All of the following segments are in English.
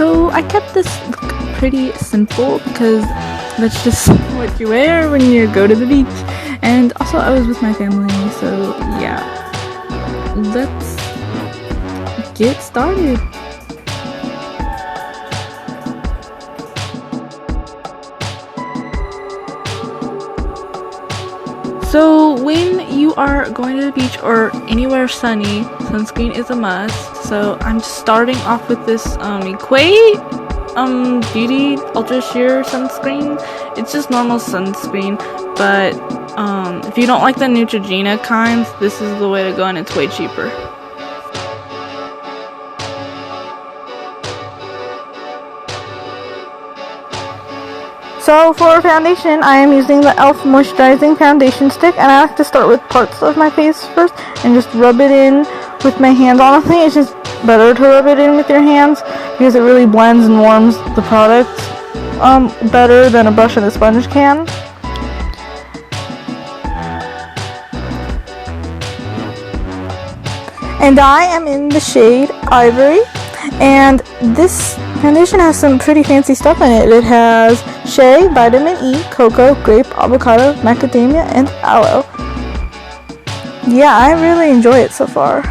So I kept this look pretty simple because that's just what you wear when you go to the beach. And also I was with my family, so yeah. Let's get started. So when you are going to the beach or anywhere sunny, sunscreen is a must. So I'm just starting off with this Equate Beauty Ultra Sheer sunscreen. It's just normal sunscreen, but if you don't like the Neutrogena kinds, this is the way to go, and it's way cheaper. So for foundation, I am using the e.l.f. moisturizing foundation stick, and I like to start with parts of my face first and just rub it in with my hands. Honestly, it's just better to rub it in with your hands because it really blends and warms the product better than a brush and a sponge can. And I am in the shade Ivory, and this foundation has some pretty fancy stuff in it. It has shea, vitamin E, cocoa, grape, avocado, macadamia, and aloe. Yeah, I really enjoy it so far.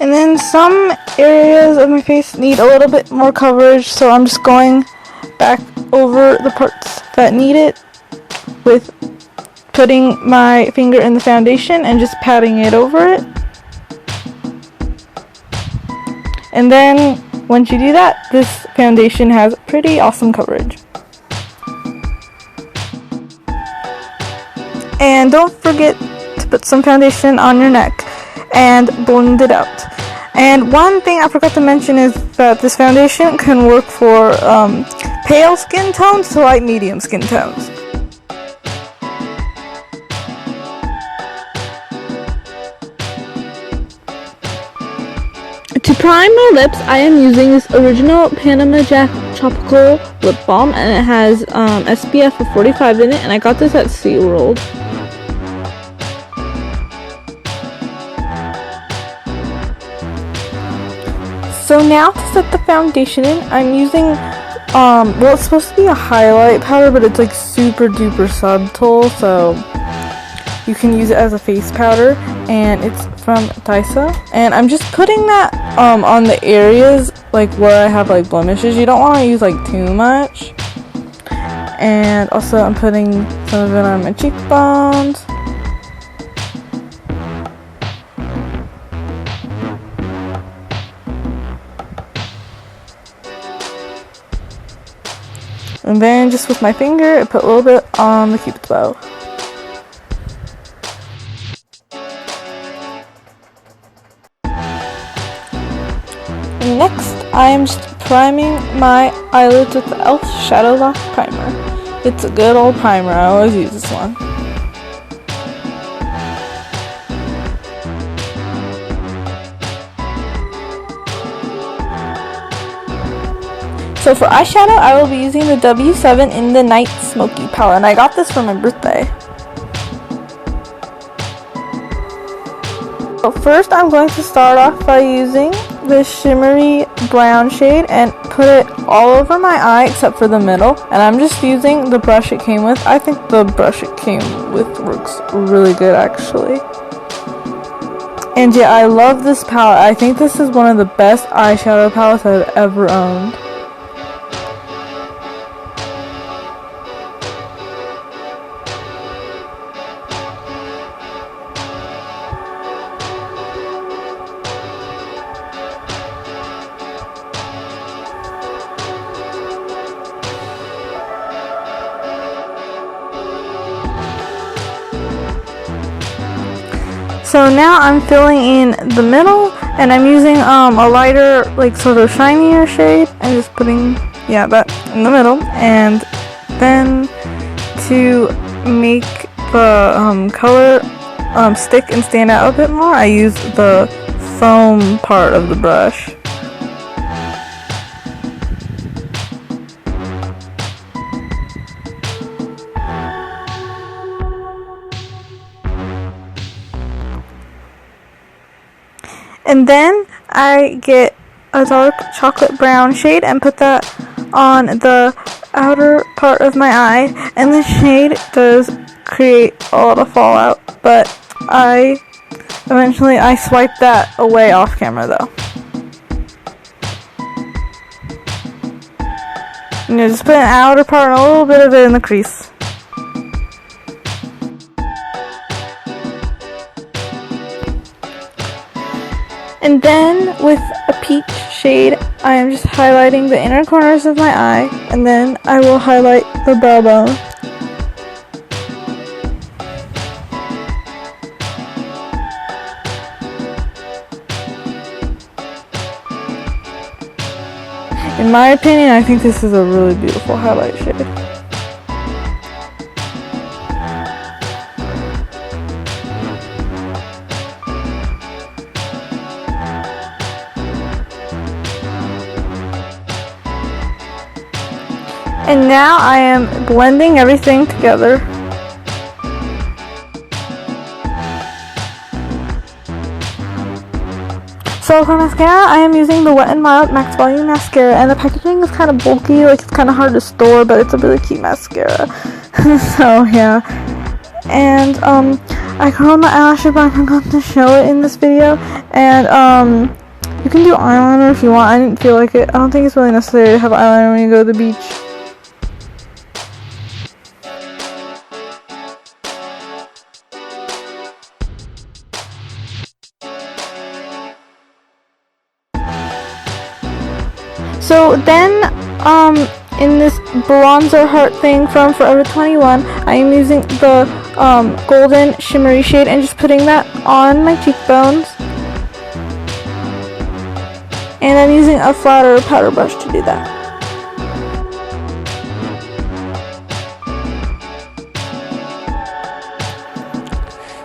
And then some areas of my face need a little bit more coverage, so I'm just going back over the parts that need it with putting my finger in the foundation and just patting it over it. And then once you do that, this foundation has pretty awesome coverage. And don't forget to put some foundation on your neck and blend it out. And one thing I forgot to mention is that this foundation can work for pale skin tones to light medium skin tones. To prime my lips, I am using this original Panama Jack Tropical Lip Balm, and it has SPF of 45 in it, and I got this at SeaWorld. So now to set the foundation in, I'm using, well, it's supposed to be a highlight powder, but it's like super duper subtle, so you can use it as a face powder, and it's from Dysa. And I'm just putting that on the areas like where I have like blemishes. You don't want to use like too much. And also I'm putting some of it on my cheekbones. And then just with my finger, I put a little bit on the cupid's bow. Next, I am just priming my eyelids with the e.l.f. Shadow Lock Primer. It's a good old primer, I always use this one. So for eyeshadow, I will be using the W7 in the Night Smoky palette, and I got this for my birthday. So first, I'm going to start off by using this shimmery brown shade and put it all over my eye except for the middle. And I'm just using the brush it came with. I think the brush it came with works really good, actually. And yeah, I love this palette. I think this is one of the best eyeshadow palettes I've ever owned. So now I'm filling in the middle, and I'm using a lighter, like sort of shinier shade. I'm just putting, that in the middle. And then to make the color stick and stand out a bit more, I use the foam part of the brush. And then I get a dark chocolate brown shade and put that on the outer part of my eye. And the shade does create a lot of fallout, but eventually I swipe that away off camera though. And just put an outer part and a little bit of it in the crease. And then with a peach shade, I am just highlighting the inner corners of my eye, and then I will highlight the brow bone. In my opinion, I think this is a really beautiful highlight shade. And now I am blending everything together. So for mascara, I am using the Wet n Wild Max Volume Mascara, and the packaging is kind of bulky, like it's kind of hard to store, but it's a really cute mascara. So yeah. And I curled my eyelashes, but I forgot to show it in this video. And you can do eyeliner if you want. I didn't feel like it. I don't think it's really necessary to have eyeliner when you go to the beach. So then, in this bronzer heart thing from Forever 21, I am using the golden shimmery shade and just putting that on my cheekbones. And I'm using a flatter powder brush to do that.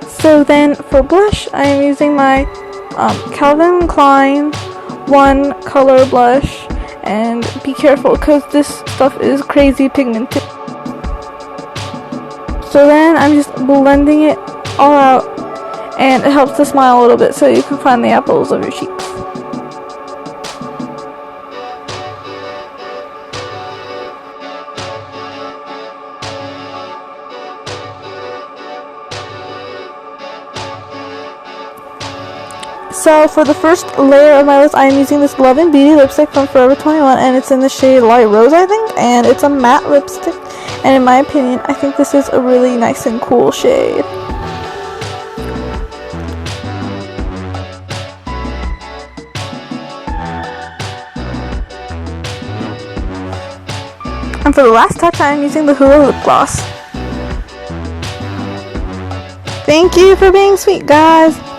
So then for blush, I am using my Calvin Klein One Color Blush. And be careful because this stuff is crazy pigmented. So then I'm just blending it all out, and it helps to smile a little bit so you can find the apples of your cheeks. So for the first layer of my lips, I am using this Love and Beauty lipstick from Forever 21, and it's in the shade Light Rose, I think, and it's a matte lipstick, and in my opinion, I think this is a really nice and cool shade. And for the last touch, I'm using the Hoola lip gloss. Thank you for being sweet, guys.